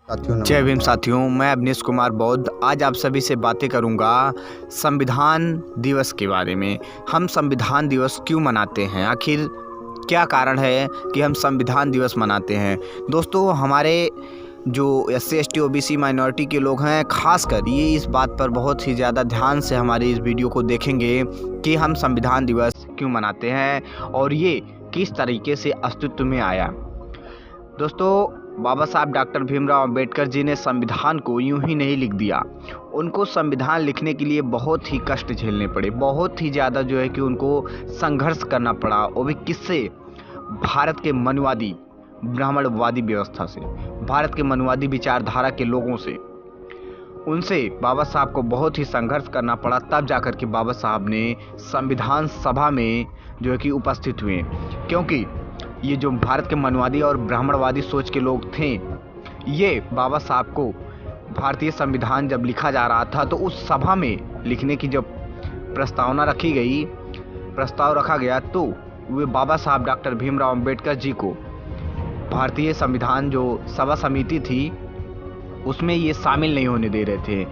साथियों जय भीम नमस्कार। साथियों, मैं अवनीश कुमार बौद्ध आज आप सभी से बातें करूंगा संविधान दिवस के बारे में। हम संविधान दिवस क्यों मनाते हैं, आखिर क्या कारण है कि हम संविधान दिवस मनाते हैं। दोस्तों, हमारे जो SC ST OBC माइनॉरिटी के लोग हैं, खासकर ये इस बात पर बहुत ही ज़्यादा ध्यान से हमारी इस वीडियो को देखेंगे कि हम संविधान दिवस क्यों मनाते हैं और ये किस तरीके से अस्तित्व में आया। दोस्तों, बाबा साहब डॉक्टर भीमराव अंबेडकर जी ने संविधान को यूं ही नहीं लिख दिया। उनको संविधान लिखने के लिए बहुत ही कष्ट झेलने पड़े, बहुत ही ज़्यादा जो है कि उनको संघर्ष करना पड़ा, वो भी किससे? भारत के मनुवादी ब्राह्मणवादी व्यवस्था से, भारत के मनुवादी विचारधारा के लोगों से। उनसे बाबा साहब को बहुत ही संघर्ष करना पड़ा, तब जाकर के बाबा साहब ने संविधान सभा में जो है कि उपस्थित हुए। क्योंकि ये जो भारत के मनुवादी और ब्राह्मणवादी सोच के लोग थे, ये बाबा साहब को भारतीय संविधान जब लिखा जा रहा था तो उस सभा में लिखने की जब प्रस्ताव रखा गया, तो वे बाबा साहब डॉक्टर भीमराव अंबेडकर जी को भारतीय संविधान जो सभा समिति थी उसमें ये शामिल नहीं होने दे रहे थे।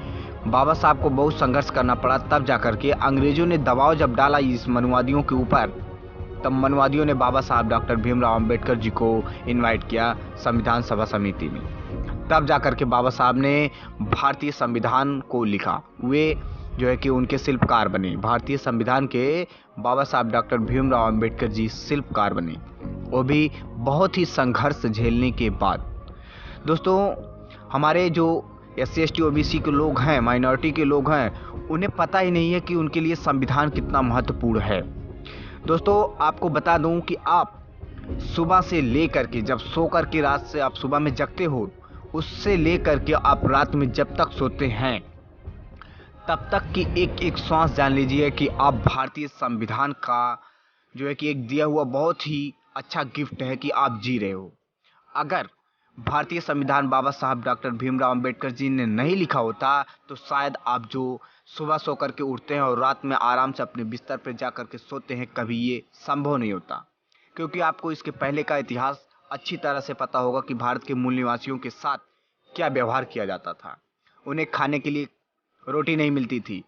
बाबा साहब को बहुत संघर्ष करना पड़ा, तब जाकर के अंग्रेजों ने दबाव जब डाला इस मनुवादियों के ऊपर, तब मनुवादियों ने बाबा साहब डॉक्टर भीमराव अंबेडकर जी को इनवाइट किया संविधान सभा समिति में। तब जाकर के बाबा साहब ने भारतीय संविधान को लिखा। वे जो है कि उनके शिल्पकार बने, भारतीय संविधान के बाबा साहब डॉक्टर भीमराव अंबेडकर जी शिल्पकार बने, वो भी बहुत ही संघर्ष झेलने के बाद। दोस्तों, हमारे जो SC ST OBC के लोग हैं, माइनॉरिटी के लोग हैं, उन्हें पता ही नहीं है कि उनके लिए संविधान कितना महत्वपूर्ण है। दोस्तों, आपको बता दूं कि आप सुबह से लेकर के, जब सो कर के रात से आप सुबह में जगते हो, उससे लेकर के आप रात में जब तक सोते हैं, तब तक की एक एक श्वास जान लीजिए कि आप भारतीय संविधान का जो है कि एक दिया हुआ बहुत ही अच्छा गिफ्ट है कि आप जी रहे हो। अगर भारतीय संविधान बाबा साहब डॉक्टर भीमराव अंबेडकर जी ने नहीं लिखा होता तो शायद आप जो सुबह सो कर के उठते हैं और रात में आराम से अपने बिस्तर पर जा कर के सोते हैं, कभी ये संभव नहीं होता। क्योंकि आपको इसके पहले का इतिहास अच्छी तरह से पता होगा कि भारत के मूल निवासियों के साथ क्या व्यवहार किया जाता था। उन्हें खाने के लिए रोटी नहीं मिलती थी,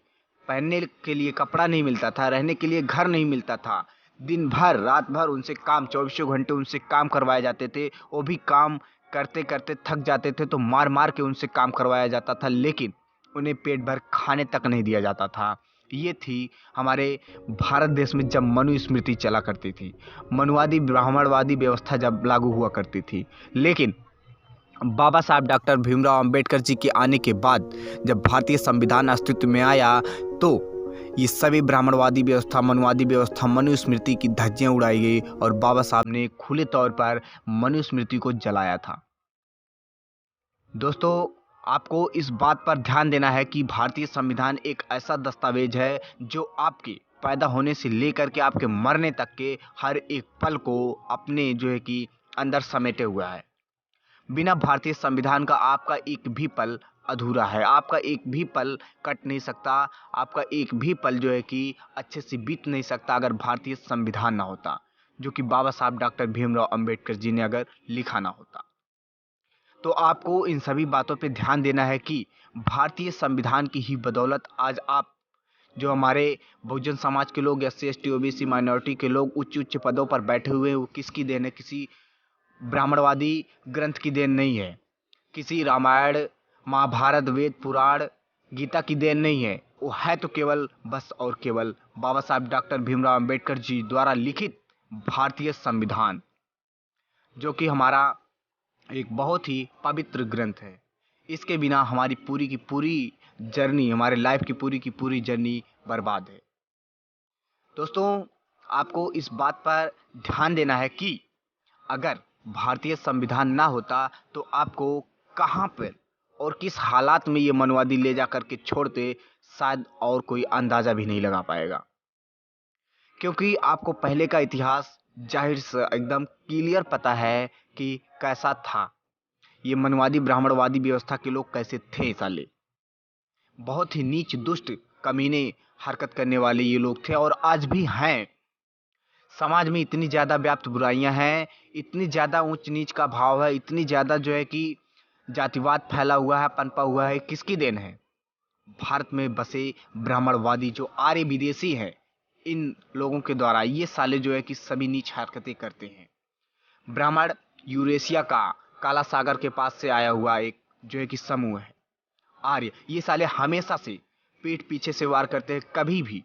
पहनने के लिए कपड़ा नहीं मिलता था, रहने के लिए घर नहीं मिलता था। दिन भर रात भर उनसे काम, 24 घंटे उनसे काम करवाए जाते थे। वो भी काम करते करते थक जाते थे तो मार मार के उनसे काम करवाया जाता था, लेकिन उन्हें पेट भर खाने तक नहीं दिया जाता था। ये थी हमारे भारत देश में जब मनुस्मृति चला करती थी, मनुवादी ब्राह्मणवादी व्यवस्था जब लागू हुआ करती थी। लेकिन बाबा साहब डॉक्टर भीमराव अंबेडकर जी के आने के बाद जब भारतीय संविधान अस्तित्व में आया, तो ये सभी ब्राह्मणवादी व्यवस्था, मनुवादी व्यवस्था, मनुस्मृति की धज्जियां उड़ाई गई और बाबा साहब ने खुले तौर पर मनुस्मृति को जलाया था। दोस्तों, आपको इस बात पर ध्यान देना है कि भारतीय संविधान एक ऐसा दस्तावेज है जो आपके पैदा होने से लेकर के आपके मरने तक के हर एक पल को अपने जो है कि अंदर समेटे हुआ है। बिना भारतीय संविधान का आपका एक भी पल अधूरा है, आपका एक भी पल कट नहीं सकता, आपका एक भी पल जो है कि अच्छे से बीत नहीं सकता अगर भारतीय संविधान ना होता, जो कि बाबा साहब डॉक्टर भीमराव अंबेडकर जी ने अगर लिखा ना होता। तो आपको इन सभी बातों पे ध्यान देना है कि भारतीय संविधान की ही बदौलत आज आप जो हमारे बहुजन समाज के लोग, SC ST OBC माइनॉरिटी के लोग उच्च उच्च पदों पर बैठे हुए हैं, वो किसकी देन है? किसी ब्राह्मणवादी ग्रंथ की देन नहीं है, किसी रामायण, महाभारत, वेद, पुराण, गीता की देन नहीं है। वो है तो केवल बस और केवल बाबा साहब डॉक्टर भीमराव अंबेडकर जी द्वारा लिखित भारतीय संविधान, जो कि हमारा एक बहुत ही पवित्र ग्रंथ है। इसके बिना हमारी पूरी की पूरी जर्नी, हमारे लाइफ की पूरी जर्नी बर्बाद है। दोस्तों, आपको इस बात पर ध्यान देना है कि अगर भारतीय संविधान ना होता तो आपको कहाँ पर और किस हालात में ये मनुवादी ले जा करके छोड़ते, शायद और कोई अंदाजा भी नहीं लगा पाएगा। क्योंकि आपको पहले का इतिहास जाहिर से एकदम क्लियर पता है कि कैसा था। ये मनवादी ब्राह्मणवादी व्यवस्था के लोग कैसे थे साले। बहुत ही नीच, दुष्ट, कमीने हरकत करने वाले ये लोग थे और आज भी हैं। समाज में इतनी ज़्यादा व्याप्त बुराइयां हैं, इतनी ज़्यादा ऊंच नीच का भाव है, इतनी ज़्यादा जो है कि जातिवाद फैला हुआ है, पनपा हुआ है, किसकी देन है? भारत में बसे ब्राह्मणवादी जो आर्य विदेशी हैं, इन लोगों के द्वारा। ये साले जो है कि सभी नीच हरकतें करते हैं। ब्राह्मण यूरेशिया का काला सागर के पास से आया हुआ एक जो है कि समूह है, आर्य। ये साले हमेशा से पीठ पीछे से वार करते हैं, कभी भी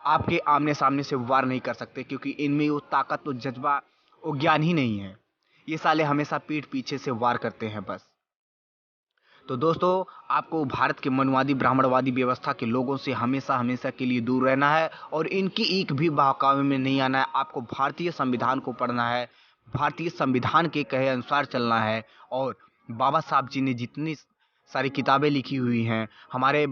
आपके आमने सामने से वार नहीं कर सकते, क्योंकि इनमें वो ताकत, वो जज्बा, वो ज्ञान ही नहीं है। ये साले हमेशा पीठ पीछे से वार करते हैं बस। तो दोस्तों, आपको भारत के मनवादी ब्राह्मणवादी व्यवस्था के लोगों से हमेशा हमेशा के लिए दूर रहना है और इनकी एक भी बहकावे में नहीं आना है। आपको भारतीय संविधान को पढ़ना है, भारतीय संविधान के कहे अनुसार चलना है। और बाबा साहब जी ने जितनी सारी किताबें लिखी हुई हैं, हमारे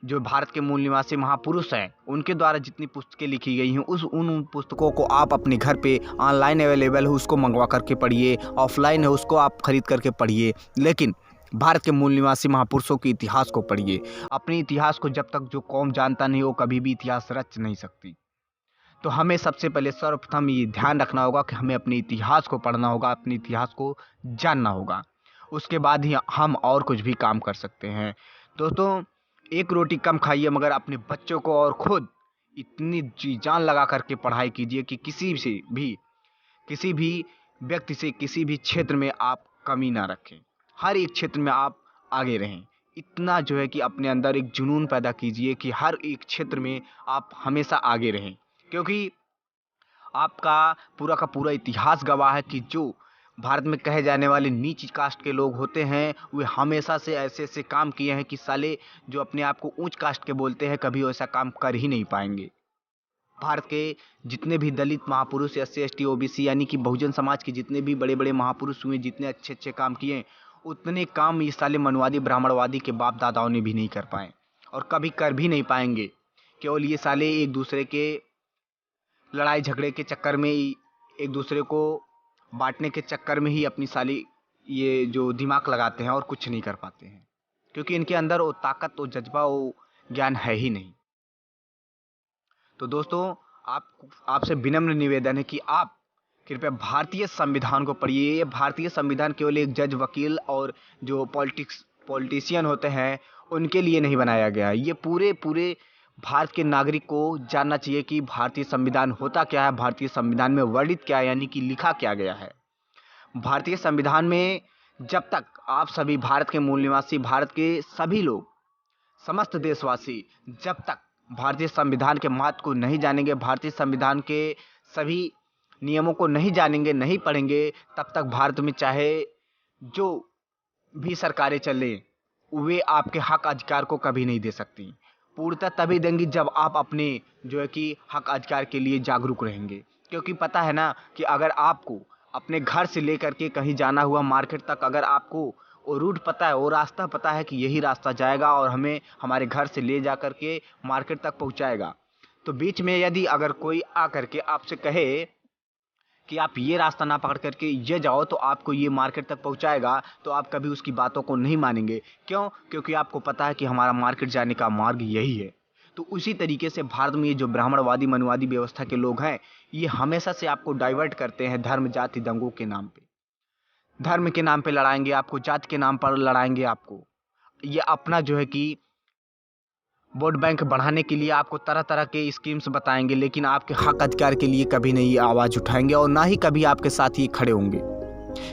जो भारत के मूल निवासी महापुरुष हैं, उनके द्वारा जितनी पुस्तकें लिखी गई हैं, उन पुस्तकों को आप अपने घर पे ऑनलाइन अवेलेबल है उसको मंगवा करके पढ़िए, ऑफलाइन है उसको आप खरीद करके पढ़िए, लेकिन भारत के मूल निवासी महापुरुषों के इतिहास को पढ़िए। अपने इतिहास को जब तक जो कौम जानता नहीं, वो कभी भी इतिहास रच नहीं सकती। तो हमें सबसे पहले सर्वप्रथम ये ध्यान रखना होगा कि हमें अपने इतिहास को पढ़ना होगा, अपने इतिहास को जानना होगा। उसके बाद ही हम और कुछ भी काम कर सकते हैं। दोस्तों, एक रोटी कम खाइए, मगर अपने बच्चों को और खुद इतनी जी जान लगा करके पढ़ाई कीजिए कि किसी भी व्यक्ति से किसी भी क्षेत्र में आप कमी ना रखें, हर एक क्षेत्र में आप आगे रहें। इतना जो है कि अपने अंदर एक जुनून पैदा कीजिए कि हर एक क्षेत्र में आप हमेशा आगे रहें, क्योंकि आपका पूरा का पूरा इतिहास गवाह है कि जो भारत में कहे जाने वाले नीच कास्ट के लोग होते हैं, वे हमेशा से ऐसे ऐसे काम किए हैं कि साले जो अपने आप को ऊंच कास्ट के बोलते हैं, कभी वैसा काम कर ही नहीं पाएंगे। भारत के जितने भी दलित महापुरुष, एससी एसटी ओबीसी यानी कि बहुजन समाज के जितने भी बड़े बड़े महापुरुष हुए, जितने अच्छे अच्छे काम किए, उतने काम ये साले मनवादी ब्राह्मणवादी के बाप दादाओं ने भी नहीं कर पाए और कभी कर भी नहीं पाएंगे। केवल ये साले एक दूसरे के लड़ाई झगड़े के चक्कर में ही, एक दूसरे को बांटने के चक्कर में ही अपनी साली ये जो दिमाग लगाते हैं और कुछ नहीं कर पाते हैं, क्योंकि इनके अंदर वो ताकत, वो जज्बा, वो ज्ञान है ही नहीं। तो दोस्तों, आपसे विनम्र निवेदन है कि आप कृपया भारतीय संविधान को पढ़िए। ये भारतीय संविधान केवल एक जज, वकील और जो पॉलिटिशियन होते हैं उनके लिए नहीं बनाया गया है। ये पूरे भारत के नागरिक को जानना चाहिए कि भारतीय संविधान होता क्या है, भारतीय संविधान में वर्णित क्या है, यानी कि लिखा क्या गया है। भारतीय संविधान में जब तक आप सभी भारत के मूल निवासी, भारत के सभी लोग, समस्त देशवासी जब तक भारतीय संविधान के महत्व को नहीं जानेंगे, भारतीय संविधान के सभी नियमों को नहीं जानेंगे, नहीं पढ़ेंगे, तब तक भारत में चाहे जो भी सरकारें चले, वे आपके हक अधिकार को कभी नहीं दे सकती। पूर्णतः तभी देंगी जब आप अपने जो है कि हक अधिकार के लिए जागरूक रहेंगे। क्योंकि पता है ना कि अगर आपको अपने घर से लेकर के कहीं जाना हुआ मार्केट तक, अगर आपको वो रूट पता है, वो रास्ता पता है कि यही रास्ता जाएगा और हमें हमारे घर से ले जा कर के मार्केट तक पहुंचाएगा, तो बीच में यदि अगर कोई आ करके आपसे कहे कि आप ये रास्ता ना पकड़ करके ये जाओ तो आपको ये मार्केट तक पहुंचाएगा, तो आप कभी उसकी बातों को नहीं मानेंगे। क्यों? क्योंकि आपको पता है कि हमारा मार्केट जाने का मार्ग यही है। तो उसी तरीके से भारत में ये जो ब्राह्मणवादी मनवादी व्यवस्था के लोग हैं, ये हमेशा से आपको डाइवर्ट करते हैं धर्म जाति दंगों के नाम पे। धर्म के नाम पे लड़ाएंगे आपको, जाति के नाम पर लड़ाएंगे आपको। ये अपना जो है कि वोट बैंक बढ़ाने के लिए आपको तरह तरह के स्कीम्स बताएंगे, लेकिन आपके हक अधिकार के लिए कभी नहीं आवाज़ उठाएंगे और ना ही कभी आपके साथ ये खड़े होंगे।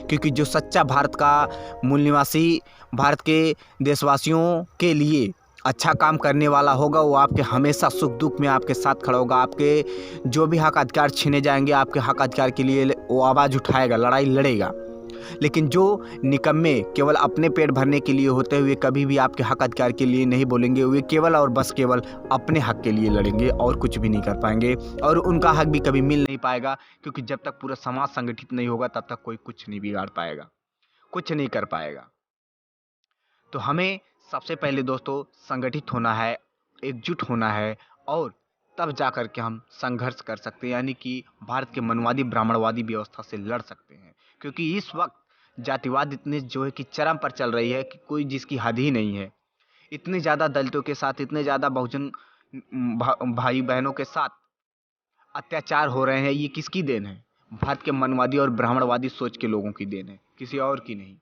क्योंकि जो सच्चा भारत का मूल निवासी, भारत के देशवासियों के लिए अच्छा काम करने वाला होगा, वो आपके हमेशा सुख दुख में आपके साथ खड़ा होगा। आपके जो भी हक अधिकार छीने जाएंगे, आपके हक अधिकार के लिए वो आवाज़ उठाएगा, लड़ाई लड़ेगा। लेकिन जो निकम्मे केवल अपने पेट भरने के लिए होते हुए कभी भी आपके हक अधिकार के लिए नहीं बोलेंगे, वे केवल और बस केवल अपने हक के लिए लड़ेंगे और कुछ भी नहीं कर पाएंगे और उनका हक भी कभी मिल नहीं पाएगा। क्योंकि जब तक पूरा समाज संगठित नहीं होगा, तब तक कोई कुछ नहीं बिगाड़ पाएगा, कुछ नहीं कर पाएगा। तो हमें सबसे पहले दोस्तों संगठित होना है, एकजुट होना है, और तब जा कर के हम संघर्ष कर सकते हैं, यानी कि भारत के मनवादी ब्राह्मणवादी व्यवस्था से लड़ सकते हैं। क्योंकि इस वक्त जातिवाद इतने जो है कि चरम पर चल रही है कि कोई जिसकी हद ही नहीं है। इतने ज़्यादा दलितों के साथ, इतने ज़्यादा बहुजन भाई बहनों के साथ अत्याचार हो रहे हैं। ये किसकी देन है? भारत के मनवादी और ब्राह्मणवादी सोच के लोगों की देन है, किसी और की नहीं।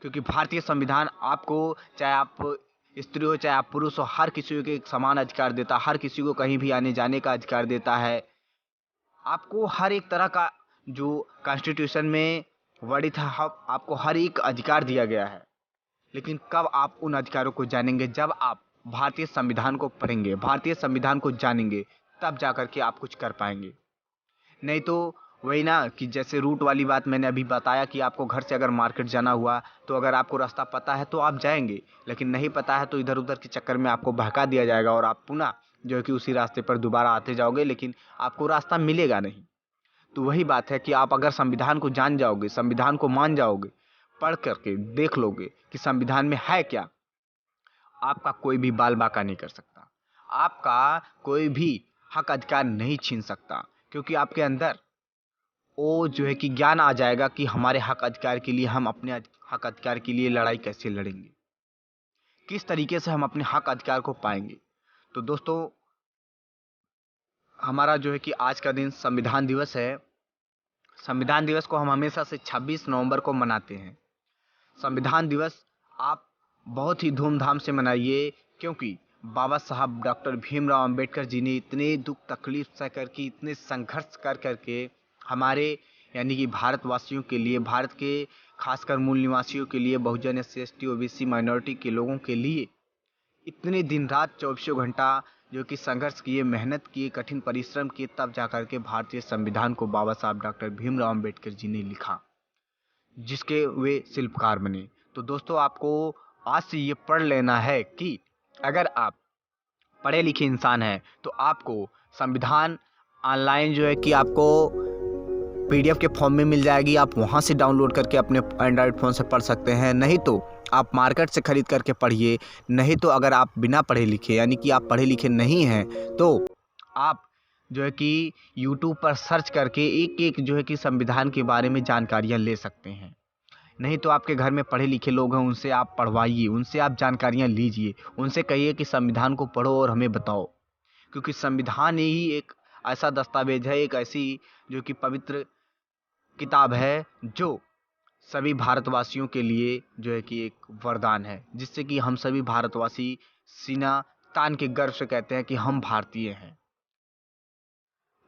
क्योंकि भारतीय संविधान आपको, चाहे आप स्त्री हो चाहे आप पुरुष हो, हर किसी को एक समान अधिकार देता है, हर किसी को कहीं भी आने जाने का अधिकार देता है। आपको हर एक तरह का जो कॉन्स्टिट्यूशन में वर्णित है, आपको हर एक अधिकार दिया गया है। लेकिन कब आप उन अधिकारों को जानेंगे? जब आप भारतीय संविधान को पढ़ेंगे, भारतीय संविधान को जानेंगे, तब जाकर के आप कुछ कर पाएंगे। नहीं तो वही ना कि जैसे रूट वाली बात मैंने अभी बताया कि आपको घर से अगर मार्केट जाना हुआ तो अगर आपको रास्ता पता है तो आप जाएंगे, लेकिन नहीं पता है तो इधर उधर के चक्कर में आपको बहका दिया जाएगा और आप पुनः जो है कि उसी रास्ते पर दोबारा आते जाओगे, लेकिन आपको रास्ता मिलेगा नहीं। तो वही बात है कि आप अगर संविधान को जान जाओगे, संविधान को मान जाओगे, पढ़ करके देख लोगे कि संविधान में है क्या, आपका कोई भी बाल बाका नहीं कर सकता, आपका कोई भी हक अधिकार नहीं छीन सकता, क्योंकि आपके अंदर वो जो है कि ज्ञान आ जाएगा कि हमारे हक अधिकार के लिए, हम अपने हक अधिकार के लिए लड़ाई कैसे लड़ेंगे, किस तरीके से हम अपने हक अधिकार को पाएंगे। तो दोस्तों, हमारा जो है कि आज का दिन संविधान दिवस है। संविधान दिवस को हम हमेशा से 26 नवंबर को मनाते हैं। संविधान दिवस आप बहुत ही धूमधाम से मनाइए, क्योंकि बाबा साहब डॉक्टर भीमराव अंबेडकर जी ने इतने दुख तकलीफ सह करके, इतने संघर्ष कर करके हमारे यानी कि भारतवासियों के लिए, भारत के खासकर मूल निवासियों के लिए, बहुजन एससी एसटी ओबीसी माइनॉरिटी के लोगों के लिए इतने दिन रात चौबीसों घंटा जो कि संघर्ष किए, मेहनत किए, कठिन परिश्रम किए, तब जाकर के भारतीय संविधान को बाबा साहब डॉक्टर भीमराव अंबेडकर जी ने लिखा, जिसके वे शिल्पकार बने। तो दोस्तों, आपको आज से ये पढ़ लेना है कि अगर आप पढ़े लिखे इंसान हैं तो आपको संविधान ऑनलाइन जो है कि आपको पीडीएफ के फॉर्म में मिल जाएगी, आप वहाँ से डाउनलोड करके अपने एंड्रॉयड फ़ोन से पढ़ सकते हैं। नहीं तो आप मार्केट से ख़रीद करके पढ़िए। नहीं तो अगर आप बिना पढ़े लिखे यानी कि आप पढ़े लिखे नहीं हैं तो आप जो है कि यूट्यूब पर सर्च करके एक एक जो है कि संविधान के बारे में जानकारियाँ ले सकते हैं। नहीं तो आपके घर में पढ़े लिखे लोग हैं, उनसे आप पढ़वाइए, उनसे आप जानकारियाँ लीजिए, उनसे कहिए कि संविधान को पढ़ो और हमें बताओ, क्योंकि संविधान ही एक ऐसा दस्तावेज है, एक ऐसी जो कि पवित्र किताब है, जो सभी भारतवासियों के लिए जो है कि एक वरदान है, जिससे कि हम सभी भारतवासी सीना तान के गर्व से कहते हैं कि हम भारतीय हैं।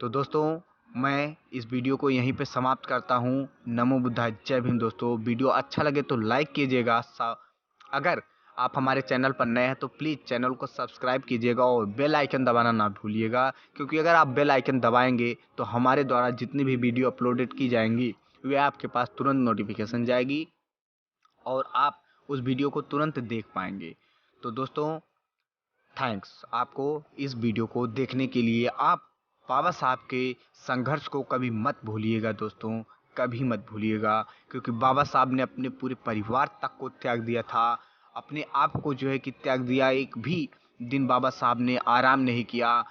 तो दोस्तों, मैं इस वीडियो को यहीं पे समाप्त करता हूँ। नमो बुद्धाय, जय भीम। दोस्तों, वीडियो अच्छा लगे तो लाइक कीजिएगा। अगर आप हमारे चैनल पर नए हैं तो प्लीज़ चैनल को सब्सक्राइब कीजिएगा और बेल आइकन दबाना ना भूलिएगा, क्योंकि अगर आप बेल आइकन दबाएंगे तो हमारे द्वारा जितनी भी वीडियो अपलोडेड की जाएंगी वे आपके पास तुरंत नोटिफिकेशन जाएगी और आप उस वीडियो को तुरंत देख पाएंगे। तो दोस्तों, थैंक्स आपको इस वीडियो को देखने के लिए। आप बाबा साहब के संघर्ष को कभी मत भूलिएगा दोस्तों, कभी मत भूलिएगा, क्योंकि बाबा साहब ने अपने पूरे परिवार तक को त्याग दिया था, अपने आप को जो है कि त्याग दिया। एक भी दिन बाबा साहब ने आराम नहीं किया,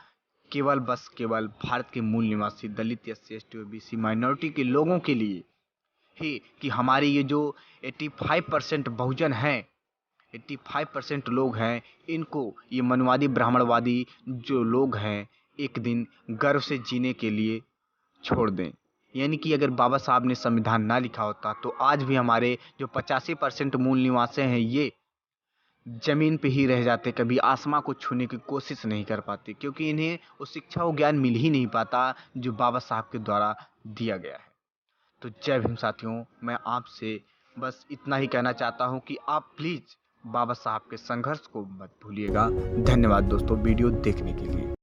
केवल भारत के मूल निवासी दलित एससी एसटी ओबीसी माइनॉरिटी के लोगों के लिए ही, कि हमारे ये जो 85% बहुजन हैं, 85% लोग हैं, इनको ये मनवादी ब्राह्मणवादी जो लोग हैं एक दिन गर्व से जीने के लिए छोड़ दें। यानी कि अगर बाबा साहब ने संविधान ना लिखा होता तो आज भी हमारे जो 85% मूल निवासी हैं ये जमीन पे ही रह जाते, कभी आसमां को छूने की कोशिश नहीं कर पाते, क्योंकि इन्हें वो शिक्षा और ज्ञान मिल ही नहीं पाता जो बाबा साहब के द्वारा दिया गया है। तो जय भीम साथियों, मैं आपसे बस इतना ही कहना चाहता हूँ कि आप प्लीज़ बाबा साहब के संघर्ष को मत भूलिएगा। धन्यवाद दोस्तों वीडियो देखने के लिए।